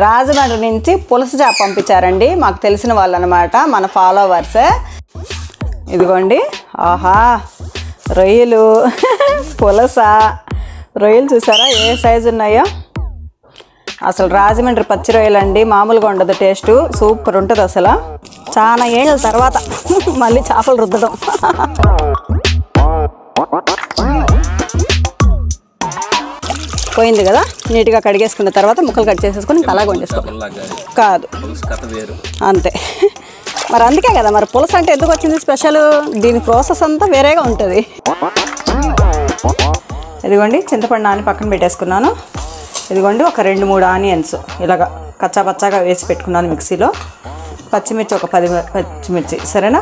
రాజమండ్రి నుంచి పులస చేప పంపించారండి. మాకు తెలిసిన వాళ్ళు అనమాట, మన ఫాలోవర్సే. ఇదిగోండి, ఆహా రొయ్యలు పులస రొయ్యలు చూసారా ఏ సైజు ఉన్నాయో. అసలు రాజమండ్రి పచ్చి రొయ్యలు అండి, మామూలుగా ఉండదు, టేస్ట్ సూపర్ ఉంటుంది. అసలు చాలా ఏళ్ళ తర్వాత మళ్ళీ చేపలు రుద్దడం. పోయింది కదా, నీట్గా కడిగేసుకున్న తర్వాత ముక్కలు కట్ చేసేసుకొని ఇంకా అలాగే వండేసుకోవాలి. కాదు అంతే. మరి అందుకే కదా మరి పులస అంటే ఎందుకు వచ్చింది స్పెషల్, దీని ప్రాసెస్ అంతా వేరేగా ఉంటుంది. ఇదిగోండి చింతపండు నాని పక్కన పెట్టేసుకున్నాను. ఇదిగోండి ఒక 2-3 ఆనియన్స్ ఇలాగా కచ్చాపచ్చాగా వేసి పెట్టుకున్నాను మిక్సీలో. పచ్చిమిర్చి ఒక 10 పచ్చిమిర్చి, సరేనా.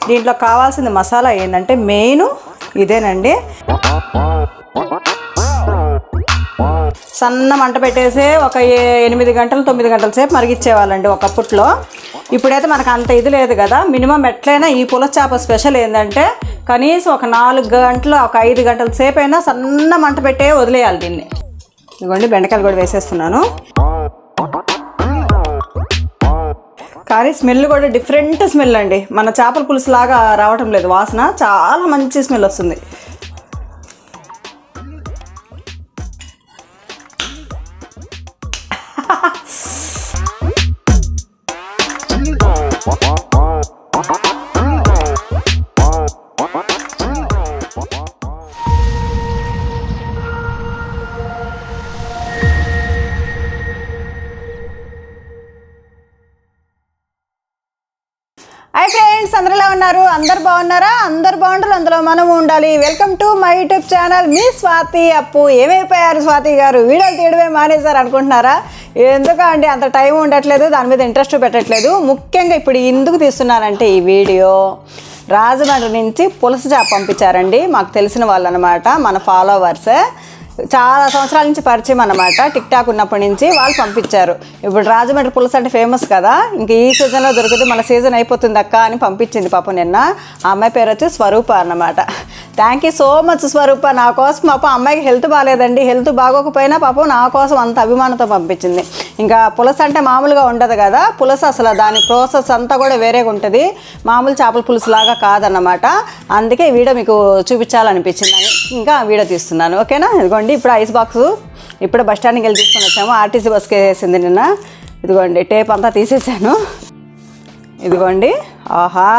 దీంట్లో కావాల్సిన మసాలా ఏంటంటే మెయిన్ ఇదేనండి. సన్న మంట పెట్టేసి ఒక 8 గంటలు 9 గంటల సేపు మరిగిచ్చేవాళ్ళండి ఒకప్పట్లో. ఇప్పుడైతే మనకు అంత ఇది లేదు కదా. మినిమం ఎట్లయినా ఈ పులస చేప స్పెషల్ ఏంటంటే కనీసం ఒక 4 గంటలు ఒక 5 గంటల సేపు అయినా సన్న మంట పెట్టే వదిలేయాలి దీన్ని. ఇదిగోండి బెండకాయలు కూడా వేసేస్తున్నాను. కానీ స్మెల్ కూడా డిఫరెంట్ స్మెల్ అండి, మన చేపల పులుసు లాగా రావటం లేదు వాసన, చాలా మంచి స్మెల్ వస్తుంది. హాయ్ ఫ్రెండ్స్, అందరూ ఎలా ఉన్నారు? అందరు బాగున్నారా? అందరు బాగుంటారు, అందులో మనము ఉండాలి. Welcome to my YouTube channel, మీ స్వాతి అప్పు. ఏమైపోయారు స్వాతి గారు, వీడియోలు తీయడమే మానేశారు అనుకుంటున్నారా? ఎందుకంటే అంత టైం ఉండట్లేదు, దాని మీద ఇంట్రెస్ట్ పెట్టట్లేదు. ముఖ్యంగా ఇప్పుడు ఎందుకు తీస్తున్నానంటే ఈ వీడియో రాజమండ్రి నుంచి పులస చేప పంపించారండి. మాకు తెలిసిన వాళ్ళు అనమాట, మన ఫాలోవర్సే. చాలా సంవత్సరాల నుంచి పరిచయం అన్నమాట, టిక్ టాక్ ఉన్నప్పటి నుంచి వాళ్ళు పంపించారు. ఇప్పుడు రాజమండ్రి పులుసు అంటే ఫేమస్ కదా, ఇంక ఈ సీజన్లో దొరుకుతుంది, మన సీజన్ అయిపోతుంది అక్క అని పంపించింది పాపం నిన్న. ఆ అమ్మాయి పేరు వచ్చి స్వరూప అన్నమాట. థ్యాంక్ యూ సో మచ్ స్వరూప, నా కోసం పాపం అమ్మాయికి హెల్త్ బాగాలేదండి, హెల్త్ బాగోకపోయినా పాపం నా కోసం అంత అభిమానంతో పంపించింది. ఇంకా పులస అంటే మామూలుగా ఉండదు కదా, పులస అసలు దాని ప్రాసెస్ అంతా కూడా వేరేగా ఉంటుంది, మామూలు చేపల పులుసు లాగా కాదన్నమాట. అందుకే ఈ వీడియో మీకు చూపించాలనిపించింది, ఇంకా వీడియో తీస్తున్నాను. ఓకేనా. ఇదిగోండి ఇప్పుడు ఐస్ బాక్స్ ఇప్పుడు బస్ స్టాండ్కి వెళ్ళి తీసుకొని వచ్చాము, ఆర్టీసీ బస్కి వేసింది నిన్న. ఇదిగోండి టేప్ అంతా తీసేసాను. ఇదిగోండి, ఆహా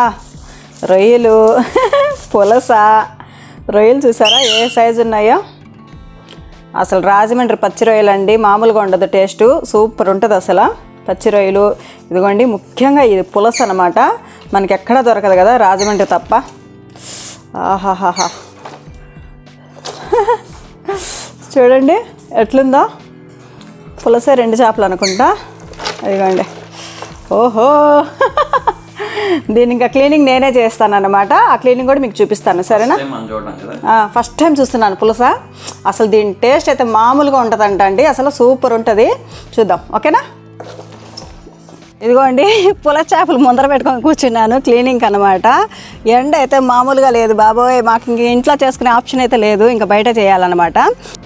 రొయ్యలు పులస రొయ్యలు చూసారా ఏ సైజు ఉన్నాయో. అసలు రాజమండ్రి పచ్చి రొయ్యలు అండి, మామూలుగా ఉండదు, టేస్ట్ సూపర్ ఉంటుంది అసలు పచ్చి రొయ్యలు. ఇదిగోండి ముఖ్యంగా ఇది పులస అనమాట, మనకి ఎక్కడా దొరకదు కదా, రాజమండ్రి తప్ప. ఆహాహాహా చూడండి ఎట్లుందో, పులస 2 చేపలు అనుకుంటా. అదిగోండి, ఓహో దీని ఇంకా క్లీనింగ్ నేనే చేస్తాను అనమాట, ఆ క్లీనింగ్ కూడా మీకు చూపిస్తాను, సరేనా. ఫస్ట్ టైం చూస్తున్నాను పులస. అసలు దీని టేస్ట్ అయితే మామూలుగా ఉంటుందంట అండి, అసలు సూపర్ ఉంటుంది. చూద్దాం, ఓకేనా. ఇదిగోండి పులస చేపలు ముందర పెట్టుకొని కూర్చున్నాను క్లీనింగ్ అనమాట. ఎండ అయితే మామూలుగా లేదు బాబోయ్, మాకు ఇంక ఇంట్లో చేసుకునే ఆప్షన్ అయితే లేదు, ఇంకా బయట చేయాలన్నమాట.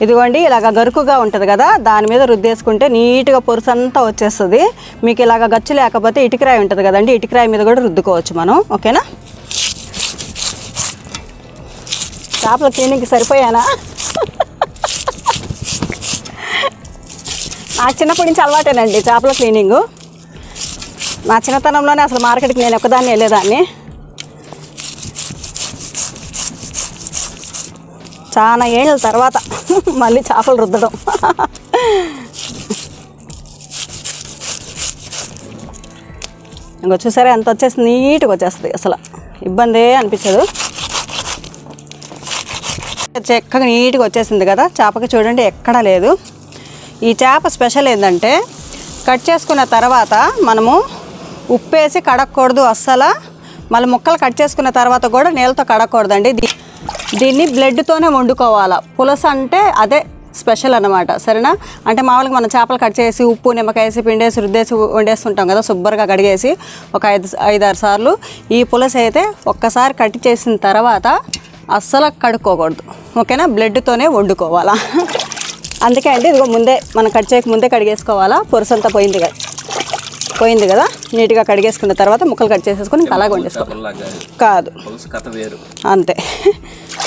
ఇదిగోండి ఇలాగ గరుకుగా ఉంటుంది కదా, దాని మీద రుద్దేసుకుంటే నీట్గా పొరుసు అంతా వచ్చేస్తుంది. మీకు ఇలాగ గచ్చు లేకపోతే ఇటుకరాయి ఉంటుంది కదండి, ఇటుకరాయి మీద కూడా రుద్దుకోవచ్చు మనం, ఓకేనా. చేపల క్లీనింగ్కి సరిపోయానా? నాకు చిన్నప్పటి నుంచి అలవాటేనండి చేపల క్లీనింగు. నా చిన్నతనంలోనే అసలు మార్కెట్కి నేను ఒక్కదాన్ని వెళ్ళేదాన్ని. చాలా ఏళ్ళ తర్వాత మళ్ళీ చేపలు రుద్దడం. ఇంకో చూసారా ఎంత వచ్చేసి నీట్గా వచ్చేస్తుంది, అసలు ఇబ్బందే అనిపించదు. చక్కగా నీట్గా వచ్చేసింది కదా చేపకి, చూడండి ఎక్కడా లేదు. ఈ చేప స్పెషల్ ఏంటంటే కట్ చేసుకున్న తర్వాత మనము ఉప్పేసి కడగకూడదు అస్సలు, మళ్ళీ ముక్కలు కట్ చేసుకున్న తర్వాత కూడా నీళ్ళతో కడగకూడదండి. దీన్ని బ్లడ్తోనే వండుకోవాలా. పులస అంటే అదే స్పెషల్ అన్నమాట, సరేనా. అంటే మామూలుగా మనం చేపలు కట్ చేసి ఉప్పు నిమ్మకాయ వేసి పిండేసి రుద్దేసి వండేస్తుంటాం కదా, శుభ్రంగా కడిగేసి ఒక 5-6 సార్లు. ఈ పులస అయితే ఒక్కసారి కట్ చేసిన తర్వాత అస్సలు కడుక్కోకూడదు, ఓకేనా. బ్లడ్తోనే వండుకోవాలా. అందుకే అండి ఇదిగో ముందే మనం కట్ చేయక ముందే కడిగేసుకోవాలా. పొరుసంతా పోయింది కదా, నీట్గా కడిగేసుకున్న తర్వాత ముక్కలు కట్ చేసేసుకొని ఇంకా అలాగే వండేసుకోవాలి. కాదు అంతే.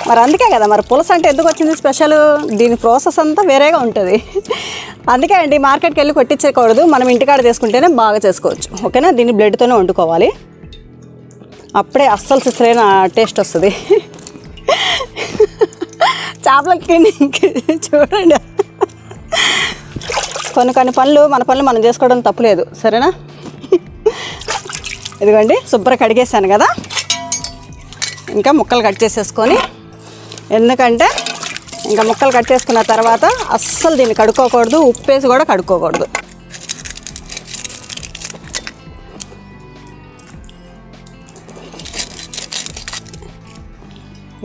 మరి అందుకే కదా మరి పులుసు అంటే ఎందుకు వచ్చింది స్పెషల్, దీని ప్రాసెస్ అంతా వేరేగా ఉంటుంది. అందుకే అండి మార్కెట్కి వెళ్ళి కొట్టించేయకూడదు, మనం ఇంటికాడ చేసుకుంటేనే బాగా చేసుకోవచ్చు. ఓకేనా, దీన్ని బ్లడ్తోనే వండుకోవాలి, అప్పుడే అస్సలు సిసరైన టేస్ట్ వస్తుంది. చేపలకి చూడండి, కొన్ని పనులు మన పనులు మనం చేసుకోవడం తప్పులేదు, సరేనా. ఇదిగోండి శుభ్రంగా కడిగేసాను కదా, ఇంకా ముక్కలు కట్ చేసేసుకొని, ఎందుకంటే ఇంకా ముక్కలు కట్ చేసుకున్న తర్వాత అస్సలు దీన్ని కడుక్కోకూడదు, ఉప్పేసి కూడా కడుక్కోకూడదు.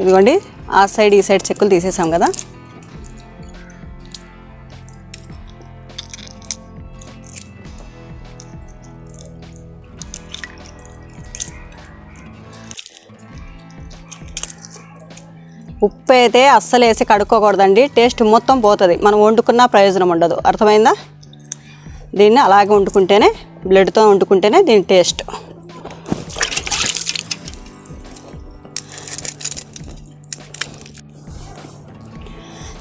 ఇదిగోండి ఆ సైడ్ ఈ సైడ్ చెక్కులు తీసేసాం కదా, ఉప్పు అయితే అస్సలు వేసి కడుక్కోకూడదండి, టేస్ట్ మొత్తం పోతుంది, మనం వండుకున్న ప్రయోజనం ఉండదు. అర్థమైందా, దీన్ని అలాగే వండుకుంటేనే, బ్లడ్తో వండుకుంటేనే దీని టేస్ట్.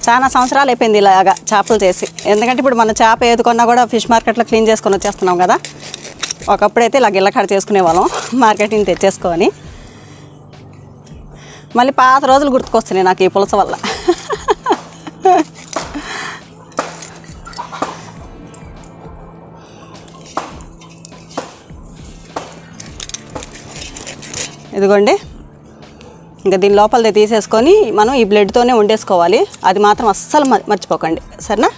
చాలా సంవత్సరాలు అయిపోయింది ఇలాగా చేపలు చేసి, ఎందుకంటే ఇప్పుడు మన చేప ఏదుకున్నా కూడా ఫిష్ మార్కెట్లో క్లీన్ చేసుకొని వచ్చేస్తున్నాం కదా. ఒకప్పుడైతే ఇలా గిల్లకాడ చేసుకునే వాళ్ళం మార్కెటింగ్ తెచ్చేసుకొని. మళ్ళీ పాత రోజులు గుర్తుకొస్తున్నాయి నాకు ఈ పులస వల్ల. ఇదిగోండి ఇంకా దీని లోపలది తీసేసుకొని మనం ఈ బ్లడ్తోనే వండేసుకోవాలి, అది మాత్రం అస్సలు మర్చిపోకండి, సరేనా.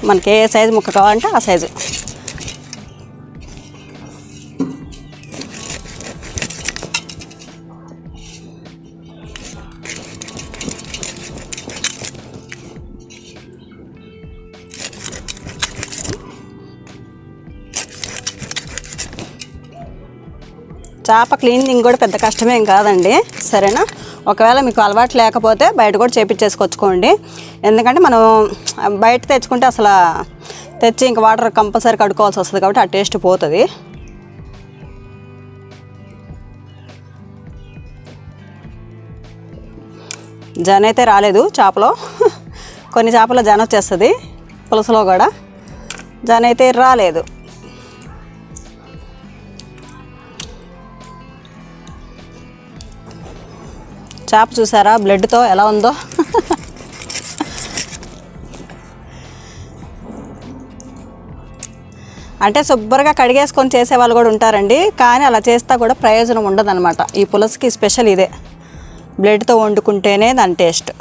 మనకి ఏ సైజు ముక్క కావాలంటే ఆ సైజు. చేప క్లీనింగ్ కూడా పెద్ద కష్టమేం కాదండి, సరేనా. ఒకవేళ మీకు అలవాటు లేకపోతే బయట కూడా చేపించేసుకొచ్చుకోండి, ఎందుకంటే మనం బయట తెచ్చుకుంటే అసలు తెచ్చి ఇంక వాటర్ కంపల్సరీ కడుక్కోవాల్సి వస్తుంది కాబట్టి ఆ టేస్ట్ పోతుంది. జన అయితే రాలేదు చేపలో, కొన్ని చేపలో జన వచ్చేస్తుంది, పులుసులో కూడా జన అయితే రాలేదు. చేప చూసారా బ్లడ్తో ఎలా ఉందో. అంటే శుభ్రంగా కడిగేసుకొని చేసేవాళ్ళు కూడా ఉంటారండి, కానీ అలా చేస్తా కూడా ప్రయోజనం ఉండదన్నమాట. ఈ పులుసుకి స్పెషల్ ఇదే, బ్లడ్తో వండుకుంటేనే దాని టేస్ట్.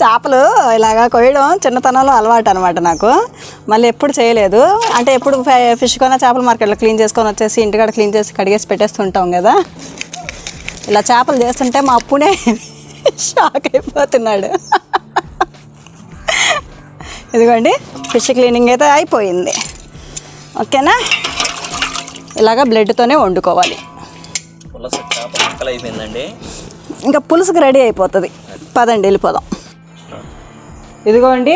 చేపలు ఇలాగా కొయ్యడం చిన్నతనంలో అలవాటు అనమాట నాకు, మళ్ళీ ఎప్పుడు చేయలేదు. అంటే ఎప్పుడు ఫిష్ కొన్న చేపల మార్కెట్లో క్లీన్ చేసుకొని వచ్చేసి ఇంటికాడ క్లీన్ చేసి కడిగేసి పెట్టేస్తుంటాం కదా. ఇలా చేపలు చేస్తుంటే మా అప్పునే షాక్ అయిపోతున్నాడు. ఇదిగోండి ఫిష్ క్లీనింగ్ అయితే అయిపోయింది, ఓకేనా. ఇలాగా బ్లడ్తోనే వండుకోవాలి. ఇంకా పులుసుకి రెడీ అయిపోతుంది, పదండి వెళ్ళిపోదాం. ఇదిగోండి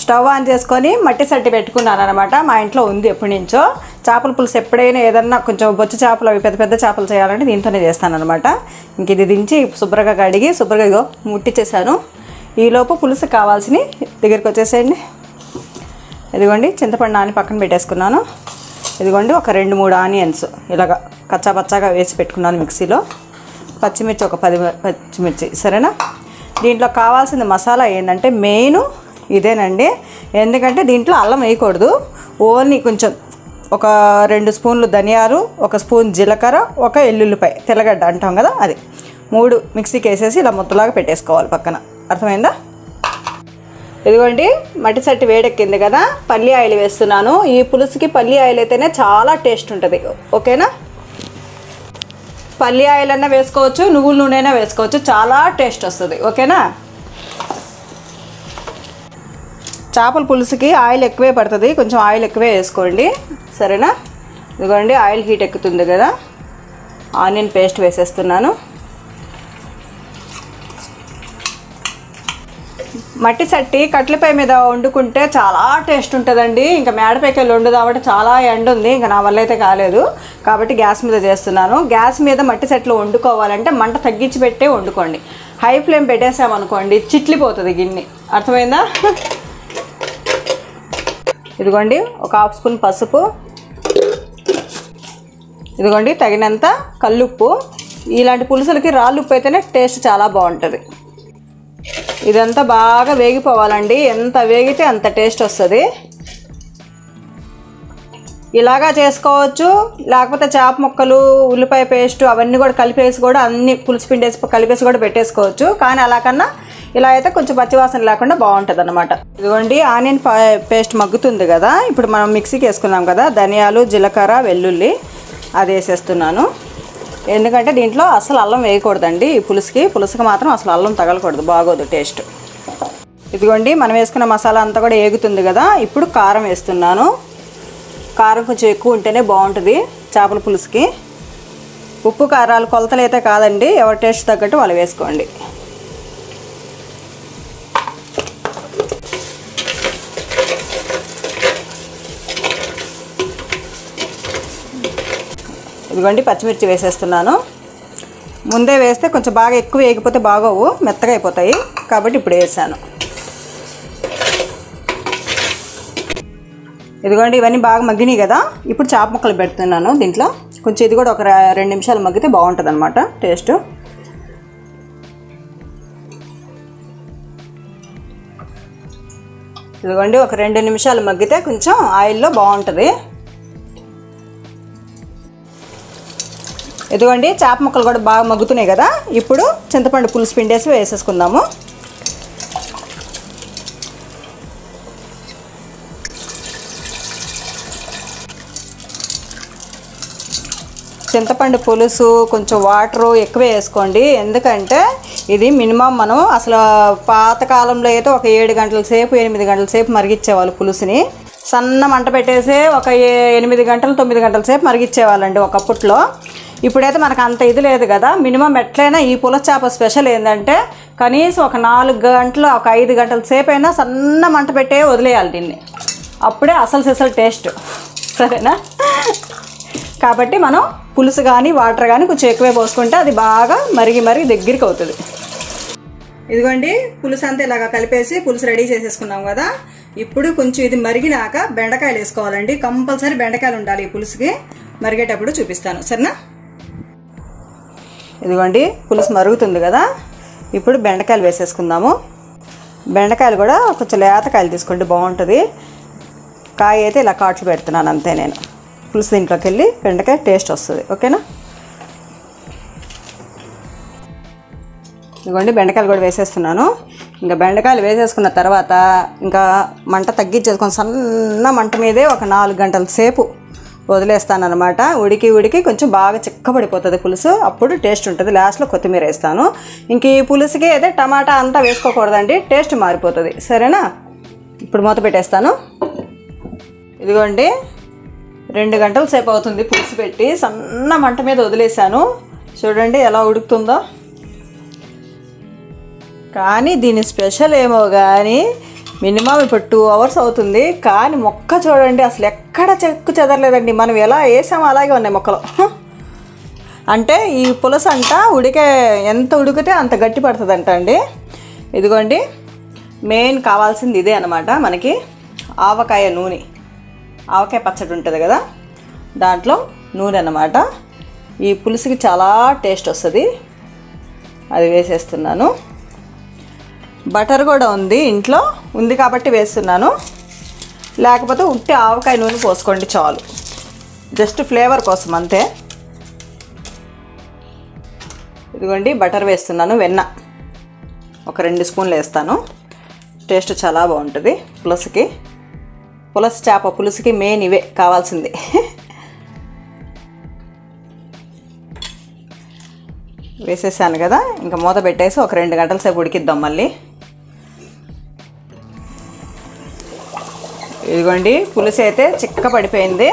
స్టవ్ ఆన్ చేసుకొని మట్టి సట్టి పెట్టుకున్నాను అనమాట, మా ఇంట్లో ఉంది ఎప్పటి నుంచో. చేపల పులుసు ఎప్పుడైనా ఏదన్నా కొంచెం బొచ్చు చేపలు అవి పెద్ద పెద్ద చేపలు చేయాలంటే దీంతోనే చేస్తాను అనమాట. ఇంక ఇది దించి శుభ్రంగా కడిగి శుభ్రంగా ఇగో ముట్టించేసాను. ఈలోపు పులుసు కావాల్సినవి దగ్గరికి వచ్చేసేయండి. ఇదిగోండి చింతపండు నాని పక్కన పెట్టేసుకున్నాను. ఇదిగోండి ఒక 2-3 ఆనియన్స్ ఇలాగ కచ్చాపచ్చాగా వేసి పెట్టుకున్నాను మిక్సీలో. పచ్చిమిర్చి ఒక 10 పచ్చిమిర్చి, సరేనా. దీంట్లో కావాల్సిన మసాలా ఏంటంటే మెయిన్ ఇదేనండి, ఎందుకంటే దీంట్లో అల్లం వేయకూడదు, ఓన్లీ కొంచెం ఒక 2 స్పూన్లు ధనియాలు, 1 స్పూన్ జీలకర్ర, 1 ఎల్లుల్లిపాయ తెల్లగడ్డ అంటాం కదా, అది 3 మిక్సీకి వేసేసి ఇలా మొత్తలాగా పెట్టేసుకోవాలి పక్కన, అర్థమైందా. ఇదిగోండి మట్టి సట్టి వేడెక్కింది కదా, పల్లి ఆయిల్ వేస్తున్నాను. ఈ పులుసుకి పల్లి ఆయిల్ అయితేనే చాలా టేస్ట్ ఉంటుంది, ఓకేనా. పల్లి ఆయిల్ అన్నా వేసుకోవచ్చు, నువ్వుల నూనె అయినా వేసుకోవచ్చు, చాలా టేస్ట్ వస్తుంది, ఓకేనా. చేపల పులుసుకి ఆయిల్ ఎక్కువే పడుతుంది, కొంచెం ఆయిల్ ఎక్కువే వేసుకోండి సరేనా. ఇదిగోండి ఆయిల్ హీట్ ఎక్కుతుంది కదా, ఆనియన్ పేస్ట్ వేసేస్తున్నాను. మట్టి చట్టి కట్లపై మీద వండుకుంటే చాలా టేస్ట్ ఉంటుందండి. ఇంకా మేడపైకి వెళ్ళి వండుదామంటే చాలా ఎండ ఉంది, ఇంకా నా వల్ల అయితే కాలేదు కాబట్టి గ్యాస్ మీద చేస్తున్నాను. గ్యాస్ మీద మట్టి చట్లో వండుకోవాలంటే మంట తగ్గించి పెట్టే వండుకోండి. హై ఫ్లేమ్ పెట్టేసామనుకోండి చిట్లిపోతుంది గిన్నె, అర్థమైందా. ఇదిగోండి ఒక హాఫ్ స్పూన్ పసుపు, ఇదిగోండి తగినంత కల్లుప్పు. ఇలాంటి పులుసులకి రాళ్ళు ఉప్పు అయితేనే టేస్ట్ చాలా బాగుంటుంది. ఇదంతా బాగా వేగిపోవాలండి, ఎంత వేగితే అంత టేస్ట్ వస్తుంది. ఇలాగా చేసుకోవచ్చు, లేకపోతే చేప ముక్కలు ఉల్లిపాయ పేస్ట్ అవన్నీ కూడా కలిపేసి కూడా అన్ని పులుసు పిండేసి కలిపేసి కూడా పెట్టేసుకోవచ్చు. కానీ అలా కన్నా ఇలా అయితే కొంచెం పచ్చివాసన లేకుండా బాగుంటుంది అన్నమాట. ఇదిగోండి ఆనియన్ పేస్ట్ మగ్గుతుంది కదా, ఇప్పుడు మనం మిక్సీకి వేసుకున్నాం కదా ధనియాలు జీలకర్ర వెల్లుల్లి, అది వేసేస్తున్నాను. ఎందుకంటే దీంట్లో అసలు అల్లం వేయకూడదండి, ఈ పులుసుకి మాత్రం అసలు అల్లం తగలకూడదు, బాగోదు టేస్ట్. ఇదిగోండి మనం వేసుకున్న మసాలా అంతా కూడా ఏగుతుంది కదా, ఇప్పుడు కారం వేస్తున్నాను. కారం కొంచెం ఎక్కువ ఉంటేనే బాగుంటుంది చేపల పులుసుకి. ఉప్పు కారాలు కొలతలు అయితే కాదండి, ఎవరి టేస్ట్ తగ్గట్టు వాళ్ళు వేసుకోండి. ఇదిగోండి పచ్చిమిర్చి వేసేస్తున్నాను. ముందే వేస్తే కొంచెం బాగా ఎక్కువ వేగిపోతే బాగోవు, మెత్తగా అయిపోతాయి కాబట్టి ఇప్పుడు వేసాను. ఇదిగోండి ఇవన్నీ బాగా మగ్గినాయి కదా, ఇప్పుడు చేప ముక్కలు పెడుతున్నాను దీంట్లో. కొంచెం ఇది కూడా ఒక 2 నిమిషాలు మగ్గితే బాగుంటుంది అన్నమాట టేస్ట్. ఇదిగోండి ఒక 2 నిమిషాలు మగ్గితే కొంచెం ఆయిల్లో బాగుంటుంది. ఇదిగోండి చేప ముక్కలు కూడా బాగా మగ్గుతున్నాయి కదా, ఇప్పుడు చింతపండు పులుసు పిండేసి వేసేసుకుందాము. చింతపండు పులుసు కొంచెం వాటరు ఎక్కువే వేసుకోండి, ఎందుకంటే ఇది మినిమం మనం అసలు పాతకాలంలో అయితే ఒక 7 గంటల సేపు 8 గంటల సేపు మరిగిచ్చేవాళ్ళు పులుసుని. సన్న మంట పెట్టేసి ఒక 8 గంటలు 9 గంటల సేపు మరిగిచ్చేవాళ్ళండి ఒకప్పట్లో. ఇప్పుడైతే మనకు అంత ఇది లేదు కదా, మినిమం ఎట్లయినా ఈ పులస చేప స్పెషల్ ఏంటంటే కనీసం ఒక 4 గంటలు ఒక 5 గంటల సేపు అయినా సన్న మంట పెట్టే వదిలేయాలి దీన్ని, అప్పుడే అసలు టేస్ట్ సరేనా. కాబట్టి మనం పులుసు కానీ వాటర్ కానీ కొంచెం ఎక్కువే పోసుకుంటే అది బాగా మరిగి దగ్గరికి అవుతుంది. ఇదిగోండి పులుసు అంతా ఇలాగా కలిపేసి పులుసు రెడీ చేసేసుకున్నాం కదా, ఇప్పుడు కొంచెం ఇది మరిగినాక బెండకాయలు వేసుకోవాలండి. కంపల్సరీ బెండకాయలు ఉండాలి ఈ పులుసుకి, మరిగేటప్పుడు చూపిస్తాను సరేనా. ఇదిగోండి పులుసు మరుగుతుంది కదా, ఇప్పుడు బెండకాయలు వేసేసుకుందాము. బెండకాయలు కూడా కొంచెం లేతకాయలు తీసుకోండి బాగుంటుంది. కాయ అయితే ఇలా కాట్లు పెడుతున్నాను అంతే నేను, పులుసు దీంట్లోకి వెళ్ళి బెండకాయ టేస్ట్ వస్తుంది ఓకేనా. ఇదిగోండి బెండకాయలు కూడా వేసేస్తున్నాను. ఇంకా బెండకాయలు వేసేసుకున్న తర్వాత ఇంకా మంట తగ్గించేసుకొని సన్న మంట మీదే ఒక 4 గంటల సేపు వదిలేస్తానమాట. ఉడికి కొంచెం బాగా చిక్కబడిపోతుంది పులుసు, అప్పుడు టేస్ట్ ఉంటుంది. లాస్ట్లో కొత్తిమీర వేస్తాను. ఇంక ఈ పులుసుకి అయితే టమాటా అంతా వేసుకోకూడదండి, టేస్ట్ మారిపోతుంది సరేనా. ఇప్పుడు మూత పెట్టేస్తాను. ఇదిగోండి 2 గంటల సేపు అవుతుంది పులుసు పెట్టి, సన్న మంట మీద వదిలేసాను. చూడండి ఎలా ఉడుకుతుందో. కానీ దీని స్పెషల్ ఏమో కానీ మినిమం ఇప్పుడు 2 అవర్స్ అవుతుంది, కానీ మొక్క చూడండి అసలు ఎక్కడ చెక్కు చెదరలేదండి. మనం ఎలా వేసామో అలాగే ఉన్నాయి మొక్కలు. అంటే ఈ పులుసు అంట ఎంత ఉడికితే అంత గట్టి పడుతుందంట అండి. ఇదిగోండి మెయిన్ కావాల్సింది ఇదే అనమాట మనకి, ఆవకాయ నూనె. ఆవకాయ పచ్చడి ఉంటుంది కదా, దాంట్లో నూనె అన్నమాట. ఈ పులుసుకి చాలా టేస్ట్ వస్తుంది, అది వేసేస్తున్నాను. బటర్ కూడా ఉంది ఇంట్లో, ఉంది కాబట్టి వేస్తున్నాను. లేకపోతే ఉట్టి ఆవకాయ నూనె పోసుకోండి చాలు, జస్ట్ ఫ్లేవర్ కోసం అంతే. ఇదిగోండి బటర్ వేస్తున్నాను, వెన్న ఒక 2 స్పూన్లు వేస్తాను. టేస్ట్ చాలా బాగుంటుంది పులుసుకి. పులస చేప పులుసుకి మెయిన్ ఇవే కావాల్సింది. వేసేసాను కదా, ఇంకా మూత పెట్టేసి ఒక 2 గంటల సేపు ఉడికిద్దాం మళ్ళీ. ఇదిగోండి పులుసు అయితే చిక్క పడిపోయింది.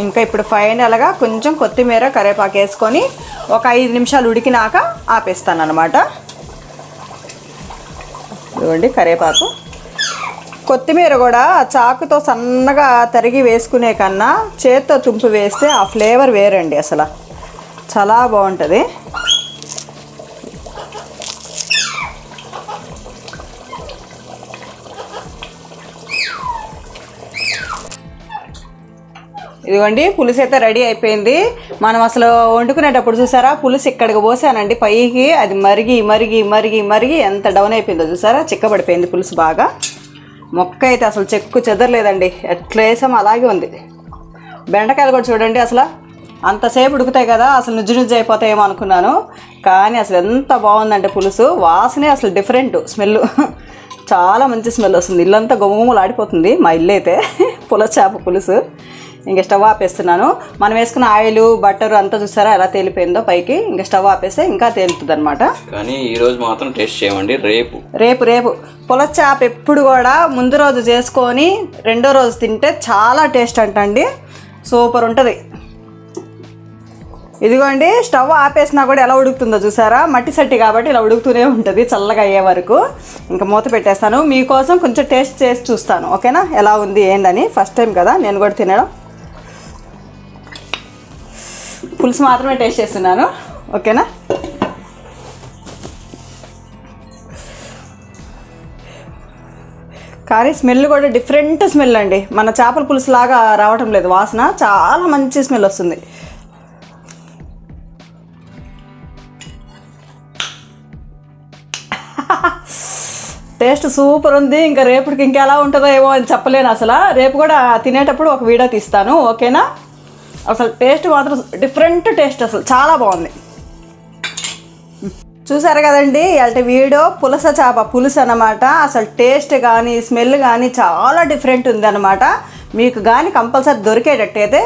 ఇంకా ఇప్పుడు ఫైనల్గా కొంచెం కొత్తిమీర కరివేపాకు వేసుకొని ఒక 5 నిమిషాలు ఉడికినాక ఆపేస్తాను అన్నమాట. ఇదిగోండి కరివేపాకు, కొత్తిమీర కూడా చాకుతో సన్నగా తరిగి వేసుకునే కన్నా చేత్తో తుంపు వేస్తే ఆ ఫ్లేవర్ వేరండి, అసలు చాలా బాగుంటుంది. ఇదిగోండి పులుసు అయితే రెడీ అయిపోయింది. మనం అసలు వండుకునేటప్పుడు చూసారా పులుసు ఇక్కడికి పోసానండి పైకి, అది మరిగి మరిగి మరిగి మరిగి ఎంత డౌన్ అయిపోయిందో చూసారా, చిక్కబడిపోయింది పులుసు బాగా. మొక్క అయితే అసలు చెక్కు చెదరలేదండి, ఎట్లా వేసామో అలాగే ఉంది. బెండకాయలు కూడా చూడండి, అసలు అంతసేపు ఉడుకుతాయి కదా, అసలు నుజ్జు నుజ్జు అయిపోతాయేమో అనుకున్నాను. కానీ అసలు ఎంత బాగుందంటే పులుసు, వాసనే అసలు డిఫరెంట్ స్మెల్, చాలా మంచి స్మెల్ వస్తుంది. ఇల్లంతా గుమ్మలు ఆడిపోతుంది మా ఇల్లు అయితే పులస చేప పులుసు. ఇంకా స్టవ్ ఆపేస్తున్నాను. మనం వేసుకున్న ఆయిల్ బటర్ అంతా చూసారా ఎలా తేలిపోయిందో పైకి. ఇంకా స్టవ్ ఆపేస్తే ఇంకా తేలుతుంది అనమాట. కానీ ఈ రోజు మాత్రం టేస్ట్ చేయమండి, రేపు రేపు పులస చేప ఎప్పుడు కూడా ముందు రోజు చేసుకొని రెండో రోజు తింటే చాలా టేస్ట్ అంటండి, సూపర్ ఉంటుంది. ఇదిగోండి స్టవ్ ఆపేసినా కూడా ఎలా ఉడుకుతుందో చూసారా, మట్టి సట్టి కాబట్టి ఇలా ఉడుకుతూనే ఉంటుంది చల్లగా అయ్యే వరకు. ఇంకా మూత పెట్టేస్తాను, మీకోసం కొంచెం టేస్ట్ చేసి చూస్తాను, ఓకేనా, ఎలా ఉంది ఏందని. ఫస్ట్ టైం కదా నేను కూడా తినడం, పులుసు మాత్రమే టేస్ట్ చేస్తున్నాను, ఓకేనా. కానీ స్మెల్ కూడా డిఫరెంట్ స్మెల్ అండి, మన చేపల పులుసు లాగా రావటం లేదు వాసన, చాలా మంచి స్మెల్ వస్తుంది. టేస్ట్ సూపర్ ఉంది. ఇంకా రేపటికి ఇంకెలా ఉంటుందో ఏమో అని చెప్పలేను అసలు. రేపు కూడా తినేటప్పుడు ఒక వీడియో తీస్తాను, ఓకేనా. అసలు టేస్ట్ మాత్రం డిఫరెంట్ టేస్ట్, అసలు చాలా బాగుంది. చూసారు కదండి ఇవాళ వీడియో పులస చేప పులుసు అన్నమాట. అసలు టేస్ట్ కానీ స్మెల్ కానీ చాలా డిఫరెంట్ ఉంది అనమాట. మీకు కానీ కంపల్సరీ దొరికేటట్టయితే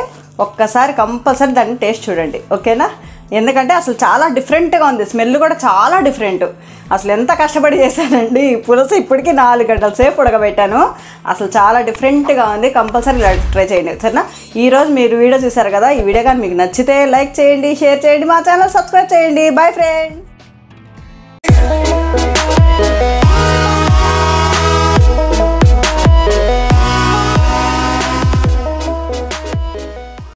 ఒక్కసారి కంపల్సరీ దాన్ని టేస్ట్ చూడండి, ఓకేనా. ఎందుకంటే అసలు చాలా డిఫరెంట్గా ఉంది, స్మెల్ కూడా చాలా డిఫరెంట్. అసలు ఎంత కష్టపడి చేశానండి ఈ పులుసు, ఇప్పటికీ 4 గంటల సేపు ఉడకబెట్టాను. అసలు చాలా డిఫరెంట్గా ఉంది, కంపల్సరీ ట్రై చేయండి, సరేనా. ఈరోజు మీరు వీడియో చూసారు కదా, ఈ వీడియో కానీ మీకు నచ్చితే లైక్ చేయండి, షేర్ చేయండి, మా ఛానల్ సబ్స్క్రైబ్ చేయండి. Bye friends.